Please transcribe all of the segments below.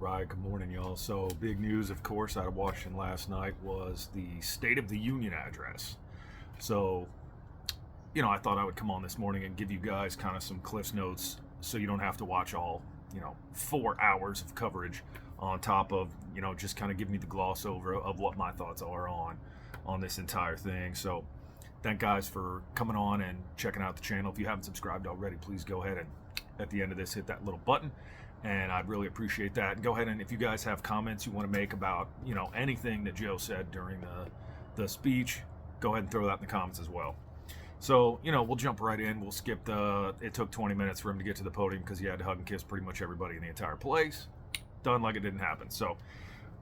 right, good morning, y'all. So, big news, of course, out of Washington last night was the State of the Union address. So, I thought I would come on this morning and give you guys kind of some Cliff's Notes so you don't have to watch all, 4 hours of coverage on top of, just kind of give me the gloss over of what my thoughts are on this entire thing. So, thank guys for coming on and checking out the channel. If you haven't subscribed already, please go ahead and at the end of this hit that little button, and I'd really appreciate that. Go ahead, and if you guys have comments you want to make about anything that Joe said during the speech, go ahead and throw that in the comments as well. So we'll jump right in. We'll skip it took 20 minutes for him to get to the podium because he had to hug and kiss pretty much everybody in the entire place. Done like it didn't happen. So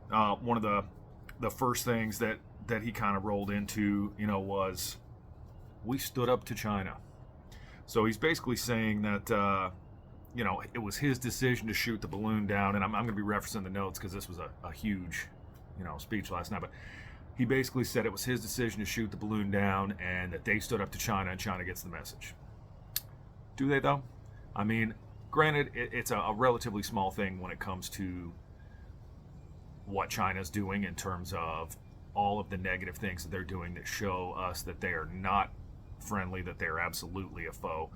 one of the first things that he kind of rolled into was, we stood up to China. So he's basically saying that, it was his decision to shoot the balloon down. And I'm going to be referencing the notes because this was a huge, speech last night. But he basically said it was his decision to shoot the balloon down and that they stood up to China and China gets the message. Do they, though? I mean, granted, it's a relatively small thing when it comes to what China's doing in terms of all of the negative things that they're doing that show us that they are not friendly, that they're absolutely a foe.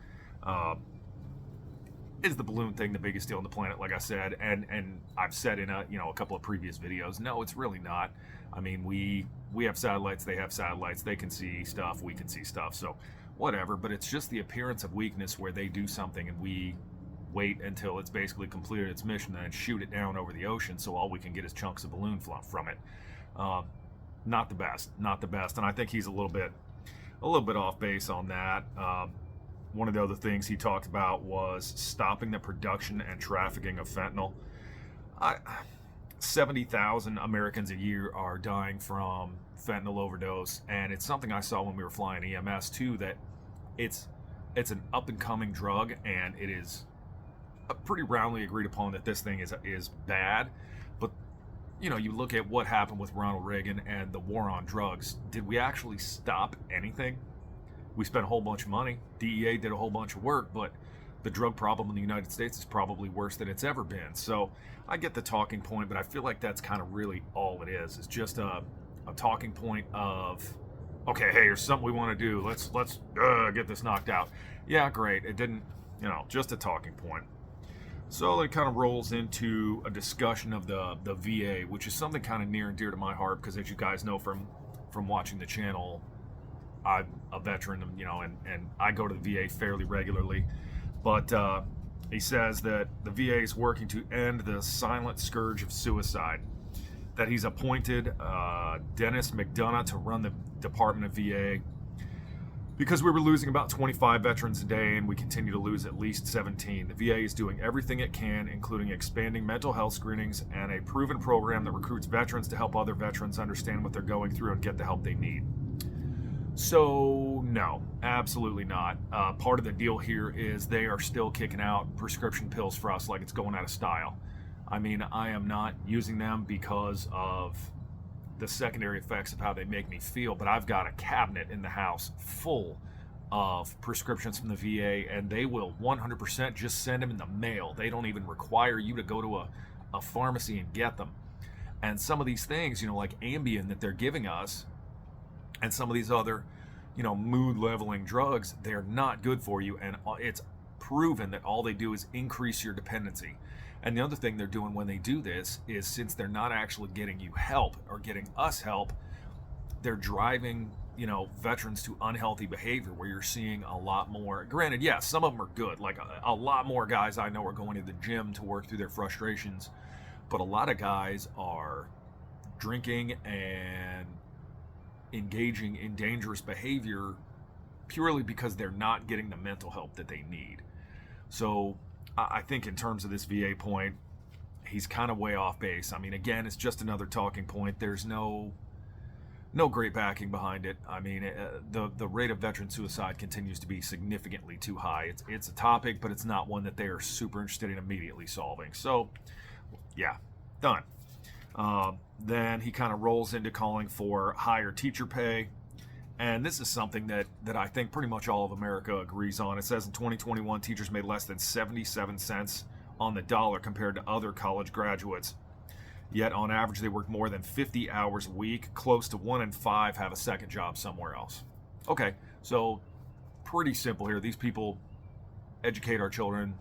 Is the balloon thing the biggest deal on the planet? Like I said, and I've said in a couple of previous videos, no, it's really not. I mean, we have satellites, they have satellites, they can see stuff, we can see stuff, so whatever. But it's just the appearance of weakness where they do something and we wait until it's basically completed its mission and then shoot it down over the ocean, so all we can get is chunks of balloon fluff from it. Not the best, and I think he's a little bit off base on that. One of the other things he talked about was stopping the production and trafficking of fentanyl. 70,000 Americans a year are dying from fentanyl overdose, and it's something I saw when we were flying EMS too, that it's an up-and-coming drug, and it is pretty roundly agreed upon that this thing is bad. But you look at what happened with Ronald Reagan and the war on drugs. Did we actually stop anything? We spent a whole bunch of money. DEA did a whole bunch of work, but the drug problem in the United States is probably worse than it's ever been. So I get the talking point, but I feel like that's kind of really all it is. It's just a talking point of, okay, hey, here's something we want to do. Let's get this knocked out. Yeah, great. It didn't, just a talking point. So it kind of rolls into a discussion of the VA, which is something kind of near and dear to my heart because, as you guys know from watching the channel, I'm a veteran, and I go to the VA fairly regularly. But he says that the VA is working to end the silent scourge of suicide, that he's appointed Dennis McDonough to run the Department of VA because we were losing about 25 veterans a day and we continue to lose at least 17. The VA is doing everything it can, including expanding mental health screenings and a proven program that recruits veterans to help other veterans understand what they're going through and get the help they need. So no, absolutely not. Part of the deal here is they are still kicking out prescription pills for us like it's going out of style. I mean, I am not using them because of the secondary effects of how they make me feel, but I've got a cabinet in the house full of prescriptions from the VA, and they will 100% just send them in the mail. They don't even require you to go to a pharmacy and get them. And some of these things, like Ambien that they're giving us, and some of these other, mood leveling drugs, they're not good for you. And it's proven that all they do is increase your dependency. And the other thing they're doing when they do this is, since they're not actually getting you help or getting us help, they're driving, veterans to unhealthy behavior where you're seeing a lot more. Granted, yes, some of them are good. Like a lot more guys I know are going to the gym to work through their frustrations. But a lot of guys are drinking and engaging in dangerous behavior purely because they're not getting the mental help that they need. So I think in terms of this VA point, he's kind of way off base. I mean, again, it's just another talking point. There's no great backing behind it. I mean, the rate of veteran suicide continues to be significantly too high. It's a topic, but it's not one that they are super interested in immediately solving. So yeah, done. Then he kind of rolls into calling for higher teacher pay. And this is something that I think pretty much all of America agrees on. It says in 2021, teachers made less than 77 cents on the dollar compared to other college graduates. Yet on average, they work more than 50 hours a week. Close to 1 in 5 have a second job somewhere else. Okay, so pretty simple here. These people educate our children,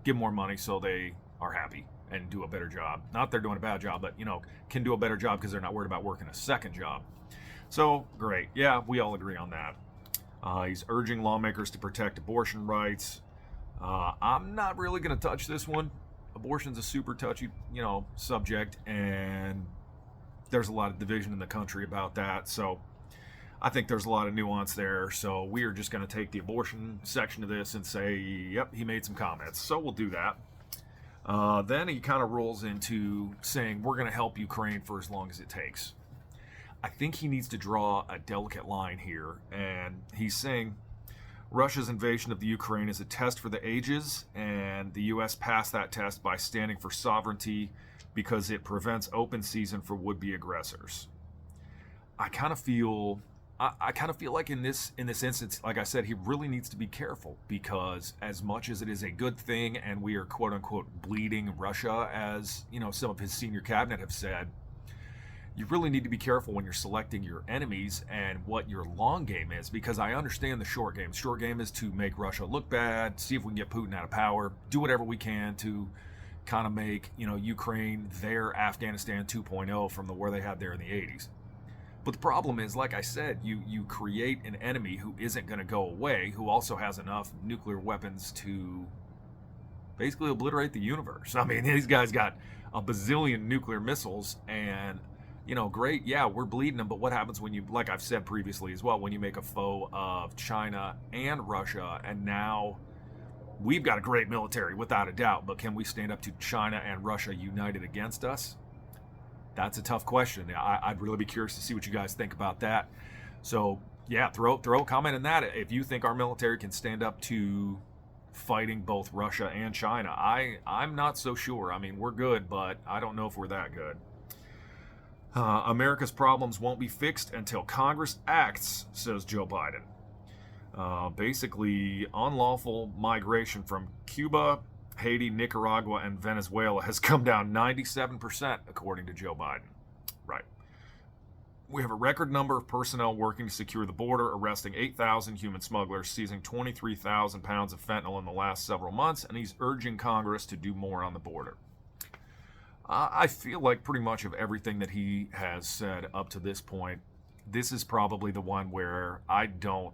give more money so they are happy and do a better job. Not they're doing a bad job, but can do a better job because they're not worried about working a second job. So great, yeah, we all agree on that. He's urging lawmakers to protect abortion rights. I'm not really going to touch this one. Abortion's a super touchy, subject, and there's a lot of division in the country about that. So I think there's a lot of nuance there. So we are just going to take the abortion section of this and say, yep, he made some comments. So we'll do that. Then he kind of rolls into saying, we're going to help Ukraine for as long as it takes. I think he needs to draw a delicate line here. And he's saying Russia's invasion of the Ukraine is a test for the ages, and the U.S. passed that test by standing for sovereignty because it prevents open season for would-be aggressors. I kind of feel like in this instance, like I said, he really needs to be careful, because as much as it is a good thing and we are quote unquote bleeding Russia, as some of his senior cabinet have said, you really need to be careful when you're selecting your enemies and what your long game is, because I understand the short game. Short game is to make Russia look bad, see if we can get Putin out of power, do whatever we can to kind of make Ukraine their Afghanistan 2.0 from where they had there in the 80s. But the problem is, like I said, you create an enemy who isn't going to go away, who also has enough nuclear weapons to basically obliterate the universe. I mean, these guys got a bazillion nuclear missiles, and great, yeah, we're bleeding them, but what happens when you, like I've said previously as well, when you make a foe of China and Russia, and now we've got a great military, without a doubt, but can we stand up to China and Russia united against us? That's a tough question. I'd really be curious to see what you guys think about that. So, yeah, throw a comment in that if you think our military can stand up to fighting both Russia and China. I'm not so sure. I mean, we're good, but I don't know if we're that good. America's problems won't be fixed until Congress acts, says Joe Biden. Basically, unlawful migration from Cuba, Haiti, Nicaragua, and Venezuela has come down 97%, according to Joe Biden. Right. We have a record number of personnel working to secure the border, arresting 8,000 human smugglers, seizing 23,000 pounds of fentanyl in the last several months, and he's urging Congress to do more on the border. I feel like pretty much of everything that he has said up to this point, this is probably the one where I don't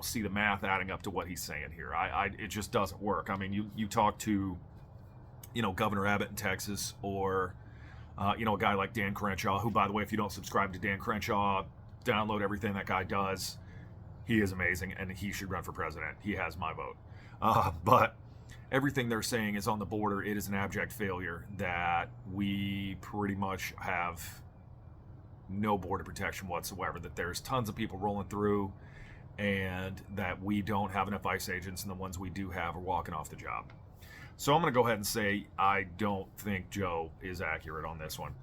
see the math adding up to what he's saying here. It just doesn't work. I mean, you talk to, Governor Abbott in Texas, or, a guy like Dan Crenshaw, who, by the way, if you don't subscribe to Dan Crenshaw, download everything that guy does. He is amazing, and he should run for president. He has my vote. But everything they're saying is on the border. It is an abject failure, that we pretty much have no border protection whatsoever, that there's tons of people rolling through, and that we don't have enough ICE agents, and the ones we do have are walking off the job. So I'm going to go ahead and say I don't think Joe is accurate on this one.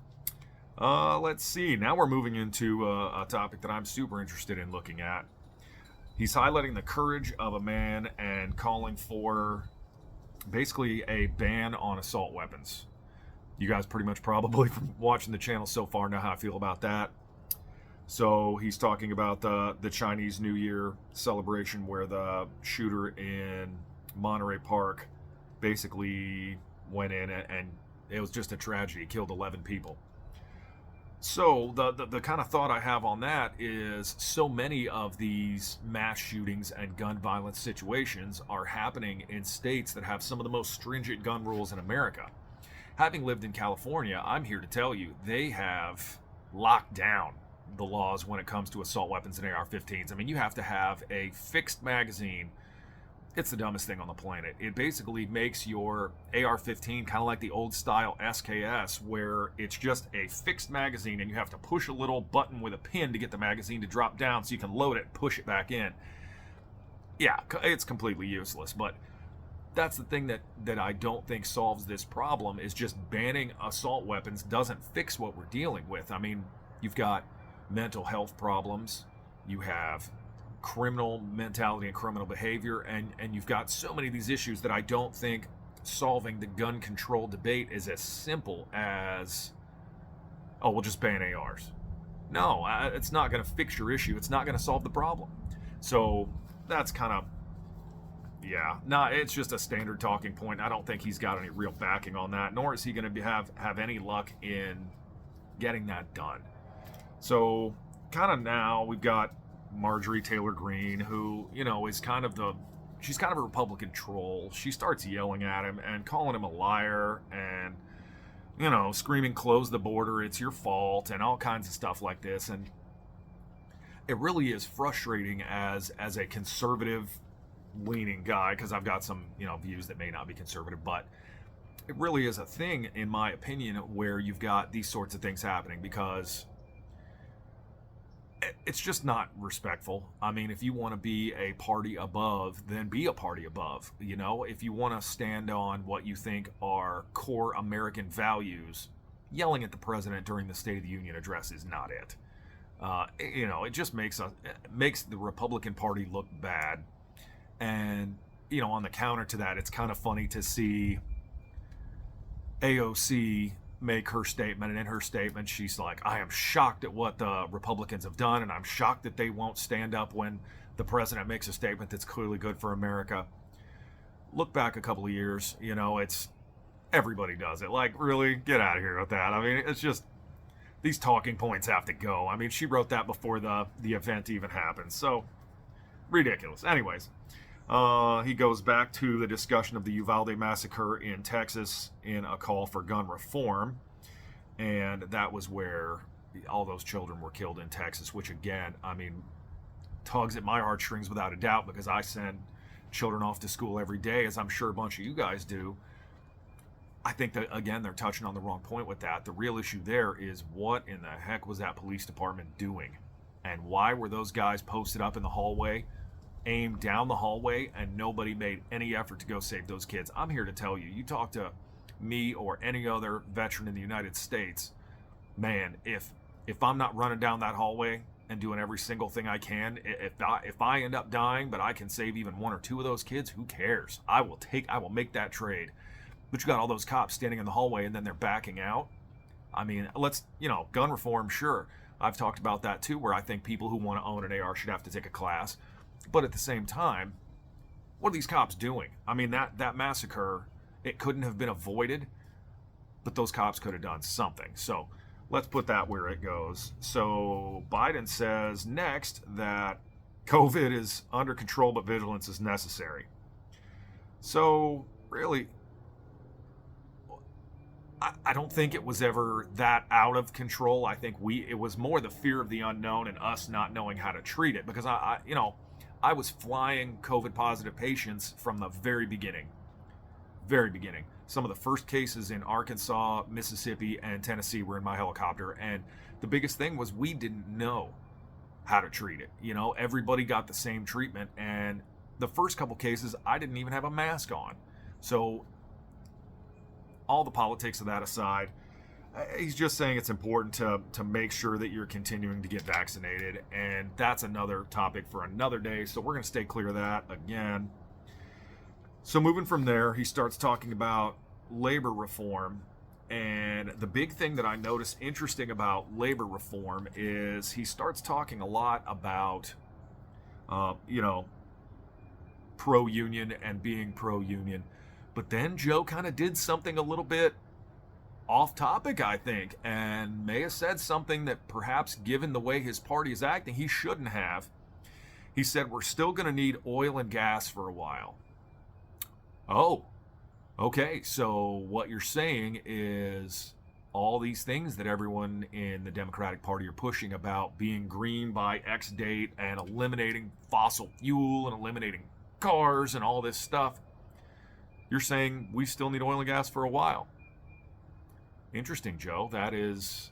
Let's see. Now we're moving into a topic that I'm super interested in looking at. He's highlighting the courage of a man and calling for basically a ban on assault weapons. You guys pretty much probably from watching the channel so far know how I feel about that. So he's talking about the Chinese New Year celebration, where the shooter in Monterey Park basically went in and it was just a tragedy. He killed 11 people. So the kind of thought I have on that is, so many of these mass shootings and gun violence situations are happening in states that have some of the most stringent gun rules in America. Having lived in California, I'm here to tell you, they have locked down the laws when it comes to assault weapons and AR-15s. I mean, you have to have a fixed magazine. It's the dumbest thing on the planet. It basically makes your AR-15 kind of like the old style SKS, where it's just a fixed magazine and you have to push a little button with a pin to get the magazine to drop down so you can load it and push it back in. Yeah, it's completely useless, but that's the thing that I don't think solves this problem, is just banning assault weapons doesn't fix what we're dealing with. I mean, you've got mental health problems, you have criminal mentality and criminal behavior, and you've got so many of these issues that I don't think solving the gun control debate is as simple as, oh, we'll just ban ARs. No, it's not going to fix your issue. It's not going to solve the problem. So that's kind of, yeah, it's just a standard talking point. I don't think he's got any real backing on that, nor is he going to have any luck in getting that done. So kind of now we've got Marjorie Taylor Greene, who, is she's kind of a Republican troll. She starts yelling at him and calling him a liar and, screaming, close the border, it's your fault, and all kinds of stuff like this. And it really is frustrating as a conservative leaning guy, because I've got some, views that may not be conservative, but it really is a thing, in my opinion, where you've got these sorts of things happening, because it's just not respectful. I mean, if you want to be a party above, then be a party above. If you want to stand on what you think are core American values, yelling at the president during the State of the Union address is not it. It just makes the Republican Party look bad. And, on the counter to that, it's kind of funny to see AOC make her statement, and in her statement she's like, I am shocked at what the Republicans have done, and I'm shocked that they won't stand up when the president makes a statement that's clearly good for America. Look back a couple of years, it's everybody does it. Like, really, get out of here with that. I mean, it's just, these talking points have to go. I mean, she wrote that before the event even happened, so ridiculous. Anyways, he goes back to the discussion of the Uvalde massacre in Texas in a call for gun reform. And that was where all those children were killed in Texas, which, again, I mean, tugs at my heartstrings without a doubt, because I send children off to school every day, as I'm sure a bunch of you guys do. I think that, again, they're touching on the wrong point with that. The real issue there is, what in the heck was that police department doing? And why were those guys posted up in the hallway, aimed down the hallway, and nobody made any effort to go save those kids? I'm here to tell you, you talk to me or any other veteran in the United States, man, if I'm not running down that hallway and doing every single thing I can, if I end up dying but I can save even one or two of those kids, who cares? I will make that trade. But you got all those cops standing in the hallway and then they're backing out. I mean, gun reform, sure. I've talked about that too, where I think people who want to own an AR should have to take a class. But at the same time, what are these cops doing? I mean, that massacre, it couldn't have been avoided, but those cops could have done something. So let's put that where it goes. So Biden says next that COVID is under control, but vigilance is necessary. So really, I don't think it was ever that out of control. I think it was more the fear of the unknown and us not knowing how to treat it, because I was flying COVID positive patients from the very beginning. Very beginning. Some of the first cases in Arkansas, Mississippi, and Tennessee were in my helicopter. And the biggest thing was, we didn't know how to treat it. Everybody got the same treatment. And the first couple cases, I didn't even have a mask on. So all the politics of that aside, he's just saying it's important to make sure that you're continuing to get vaccinated, and that's another topic for another day, so we're going to stay clear of that again. So moving from there, he starts talking about labor reform, and the big thing that I noticed interesting about labor reform is he starts talking a lot about, pro-union and being pro-union, but then Joe kind of did something a little bit off topic, I think, and may have said something that perhaps, given the way his party is acting, he shouldn't have. He said, we're still going to need oil and gas for a while. Oh, okay. So what you're saying is all these things that everyone in the Democratic Party are pushing about being green by X date and eliminating fossil fuel and eliminating cars and all this stuff, you're saying we still need oil and gas for a while. Interesting, Joe. That's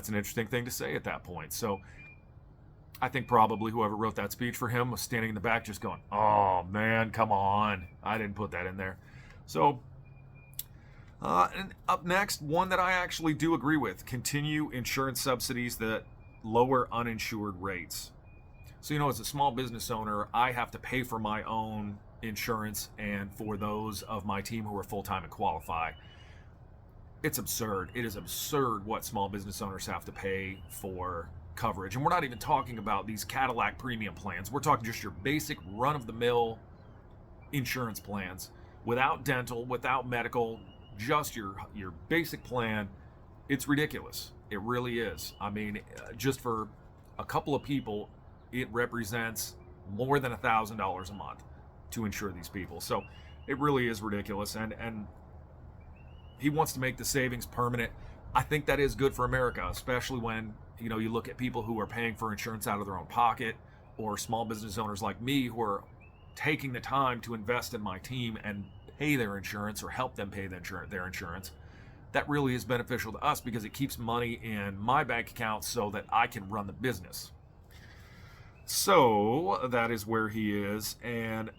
an interesting thing to say at that point. So I think probably whoever wrote that speech for him was standing in the back just going, oh man, come on. I didn't put that in there. So and up next, one that I actually do agree with: continue insurance subsidies that lower uninsured rates. So, as a small business owner, I have to pay for my own insurance and for those of my team who are full-time and qualify. It's absurd. It is absurd what small business owners have to pay for coverage. And we're not even talking about these Cadillac premium plans. We're talking just your basic run-of-the-mill insurance plans without dental, without medical, just your basic plan. It's ridiculous. It really is. I mean, just for a couple of people, it represents more than $1,000 a month to insure these people. So it really is ridiculous. And he wants to make the savings permanent. I think that is good for America, especially when, you know, you look at people who are paying for insurance out of their own pocket, or small business owners like me who are taking the time to invest in my team and pay their insurance or help them pay their insurance. That really is beneficial to us because it keeps money in my bank account so that I can run the business. So that is where he is. And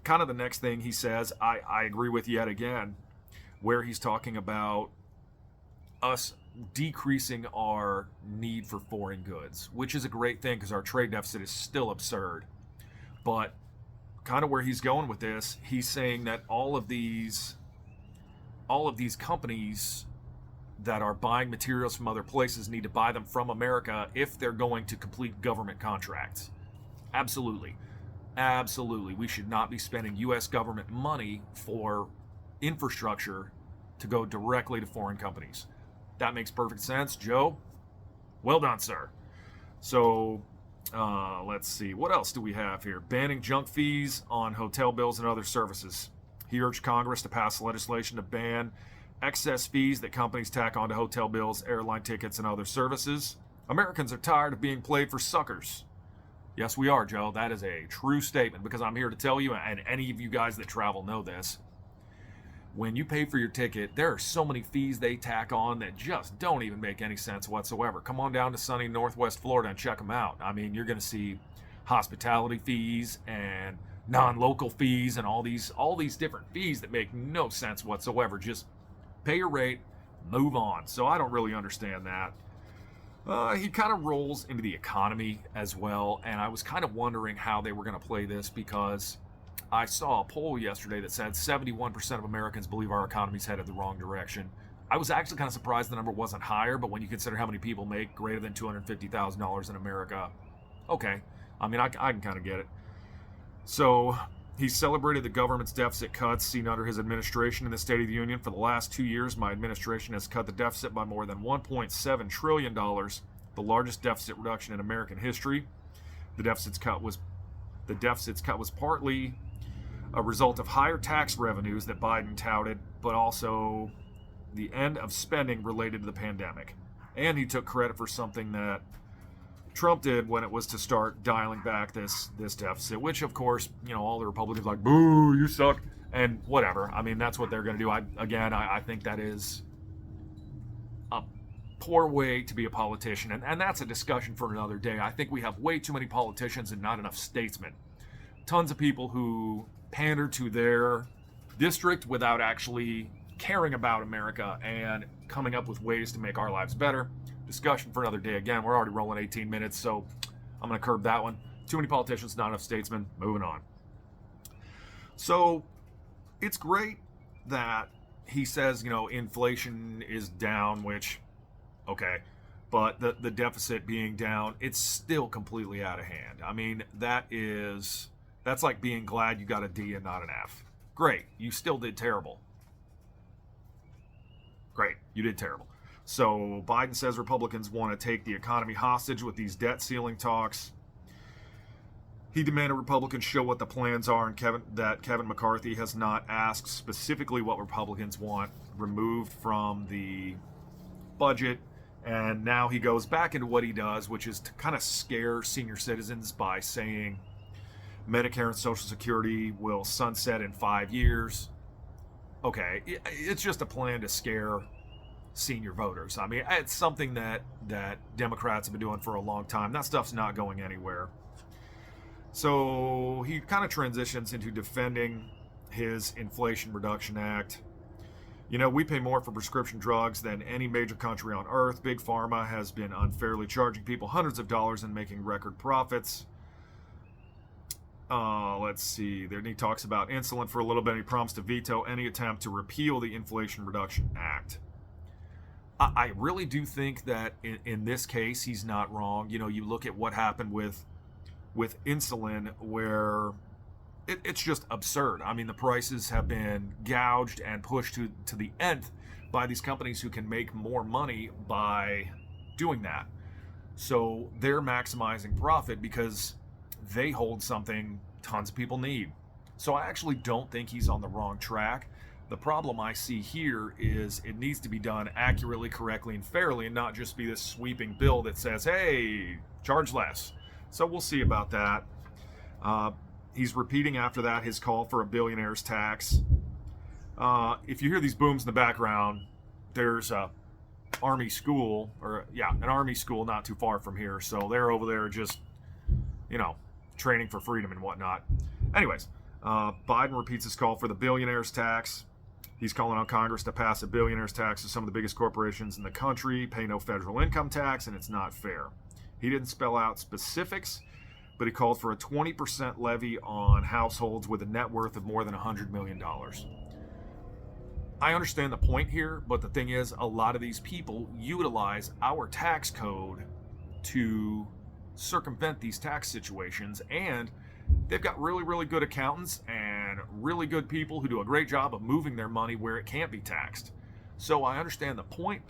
kind of the next thing he says, I agree with yet again, where he's talking about us decreasing our need for foreign goods, which is a great thing because our trade deficit is still absurd. But kind of where he's going with this, he's saying that all of these companies that are buying materials from other places need to buy them from America if they're going to complete government contracts. Absolutely. Absolutely. We should not be spending U.S. government money for infrastructure to go directly to foreign companies. That makes perfect sense. Joe, well done, sir. So let's see. What else do we have here? Banning junk fees on hotel bills and other services. He urged Congress to pass legislation to ban excess fees that companies tack onto hotel bills, airline tickets, and other services. Americans are tired of being played for suckers. Yes, we are, Joe. That is a true statement because I'm here to tell you, and any of you guys that travel know this, when you pay for your ticket, there are so many fees they tack on that just don't even make any sense whatsoever. Come on down to sunny Northwest Florida and check them out. I mean, you're going to see hospitality fees and non-local fees and all these different fees that make no sense whatsoever. Just pay your rate, move on. So I don't really understand that. He kind of rolls into the economy as well, and I was kind of wondering how they were going to play this because I saw a poll yesterday that said 71% of Americans believe our economy's headed the wrong direction. I was actually kind of surprised the number wasn't higher, but when you consider how many people make greater than $250,000 in America, okay. I mean, I can kind of get it. So he celebrated the government's deficit cuts seen under his administration in the State of the Union. For the last 2 years, my administration has cut the deficit by more than $1.7 trillion, the largest deficit reduction in American history. The deficit's cut was partly a result of higher tax revenues that Biden touted, but also the end of spending related to the pandemic. And he took credit for something that Trump did when it was to start dialing back this deficit, which of course, you know, all the Republicans are like, boo, you suck, and whatever. I mean, that's what they're going to do. I think that is a poor way to be a politician, and that's a discussion for another day. I think we have way too many politicians and not enough statesmen. Tons of people who pander to their district without actually caring about America and coming up with ways to make our lives better. Discussion for another day. Again, we're already rolling 18 minutes, so I'm going to curb that one. Too many politicians, not enough statesmen. Moving on. So it's great that he says, you know, inflation is down, which, okay, but the deficit being down, it's still completely out of hand. I mean, that's like being glad you got a D and not an F. Great, you still did terrible. Great, you did terrible. So Biden says Republicans want to take the economy hostage with these debt ceiling talks. He demanded Republicans show what the plans are, and Kevin McCarthy has not asked specifically what Republicans want removed from the budget. And now he goes back into what he does, which is to kind of scare senior citizens by saying Medicare and Social Security will sunset in 5 years. Okay, it's just a plan to scare senior voters. I mean, it's something that Democrats have been doing for a long time. That stuff's not going anywhere. So he kind of transitions into defending his Inflation Reduction Act. You know, we pay more for prescription drugs than any major country on earth. Big Pharma has been unfairly charging people hundreds of dollars and making record profits. Let's see. There he talks about insulin for a little bit. He promised to veto any attempt to repeal the Inflation Reduction Act. I really do think that in this case he's not wrong. You know, you look at what happened with insulin, where it's just absurd. I mean, the prices have been gouged and pushed to the nth by these companies who can make more money by doing that. So they're maximizing profit because they hold something tons of people need. So I actually don't think he's on the wrong track. The problem I see here is it needs to be done accurately, correctly, and fairly, and not just be this sweeping bill that says, hey, charge less. So we'll see about that. He's repeating after that his call for a billionaire's tax. If you hear these booms in the background, there's a Army school, an Army school not too far from here. So they're over there just, training for freedom and whatnot. Anyways, Biden repeats his call for the billionaire's tax. He's calling on Congress to pass a billionaire's tax to some of the biggest corporations in the country, pay no federal income tax, and it's not fair. He didn't spell out specifics, but he called for a 20% levy on households with a net worth of more than $100 million. I understand the point here, but the thing is, a lot of these people utilize our tax code to circumvent these tax situations, and they've got really, really good accountants and really good people who do a great job of moving their money where it can't be taxed. So I understand the point,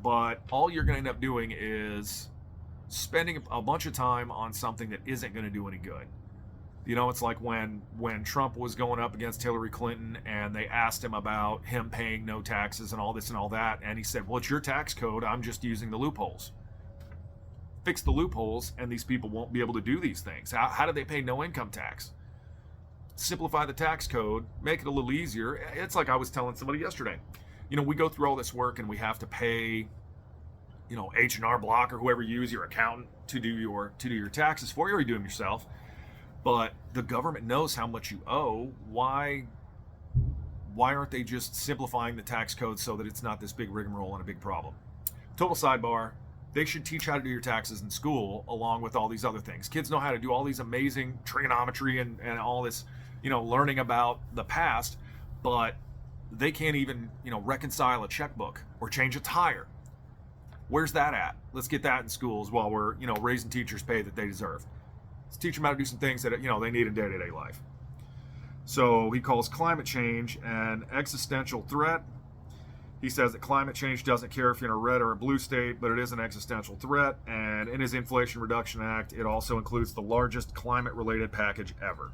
but all you're going to end up doing is spending a bunch of time on something that isn't going to do any good. You know, it's like when Trump was going up against Hillary Clinton and they asked him about him paying no taxes and all this and all that, and he said, well, it's your tax code, I'm just using the loopholes. Fix the loopholes and these people won't be able to do these things. How do they pay no income tax? Simplify the tax code, make it a little easier. It's like I was telling somebody yesterday. We go through all this work and we have to pay, H&R Block or whoever you use, your accountant, to do your taxes for you, or you do them yourself. But the government knows how much you owe. Why aren't they just simplifying the tax code so that it's not this big rigmarole and a big problem? Total sidebar. They should teach how to do your taxes in school along with all these other things. Kids know how to do all these amazing trigonometry and all this, learning about the past, but they can't even, reconcile a checkbook or change a tire. Where's that at? Let's get that in schools while we're, raising teachers' pay that they deserve. Let's teach them how to do some things that, they need in day-to-day life. So he calls climate change an existential threat. He says that climate change doesn't care if you're in a red or a blue state, but it is an existential threat. And in his Inflation Reduction Act, it also includes the largest climate-related package ever.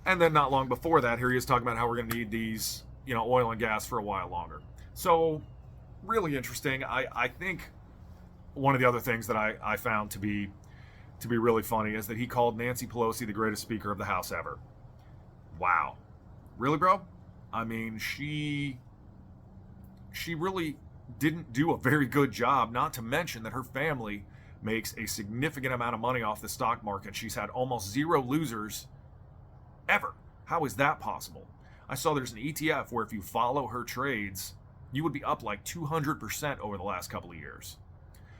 And then not long before that, here he is talking about how we're going to need these, oil and gas for a while longer. So really interesting. I think one of the other things that I found to be really funny is that he called Nancy Pelosi the greatest speaker of the House ever. Wow. Really, bro? I mean, she really didn't do a very good job, not to mention that her family makes a significant amount of money off the stock market. She's had almost zero losers ever. How is that possible? I saw there's an ETF where if you follow her trades, you would be up like 200% over the last couple of years.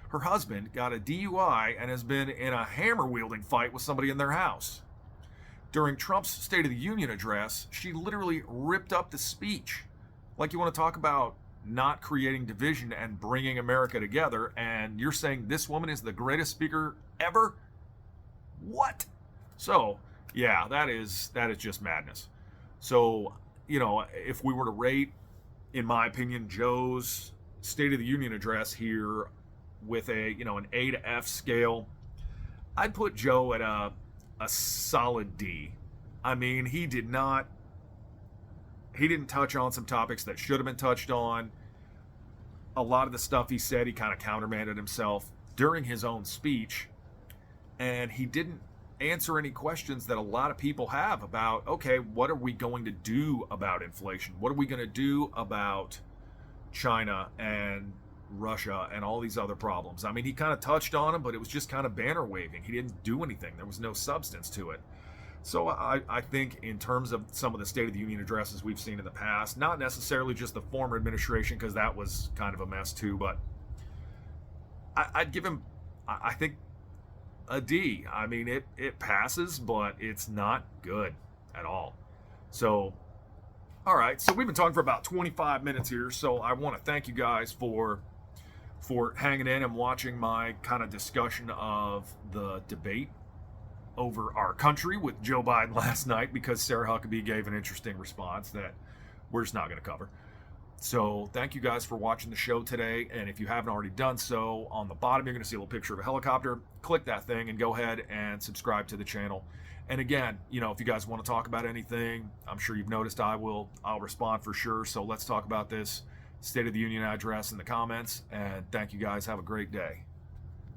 Her husband got a DUI and has been in a hammer-wielding fight with somebody in their house. During Trump's State of the Union address, she literally ripped up the speech. Like, you want to talk about not creating division and bringing America together, and you're saying this woman is the greatest speaker ever? What? So, yeah, that is just madness. So, if we were to rate, in my opinion, Joe's State of the Union address here with an A to F scale, I'd put Joe at a solid D. I mean, he didn't touch on some topics that should have been touched on. A lot of the stuff he said, he kind of countermanded himself during his own speech, and he didn't answer any questions that a lot of people have about, okay, what are we going to do about inflation? What are we going to do about China and Russia and all these other problems? I mean, he kind of touched on them, but it was just kind of banner waving. He didn't do anything. There was no substance to it. So I think in terms of some of the State of the Union addresses we've seen in the past, not necessarily just the former administration, because that was kind of a mess too, but I'd give him, I think a D. I mean, it passes, but it's not good at all. So, all right. So we've been talking for about 25 minutes here. So I want to thank you guys for hanging in and watching my kind of discussion of the debate over our country with Joe Biden last night, because Sarah Huckabee gave an interesting response that we're just not going to cover. So thank you guys for watching the show today. And if you haven't already done so, on the bottom you're going to see a little picture of a helicopter. Click that thing and go ahead and subscribe to the channel. And again, if you guys want to talk about anything, I'm sure you've noticed I'll respond for sure. So let's talk about this State of the Union address in the comments. And thank you guys. Have a great day.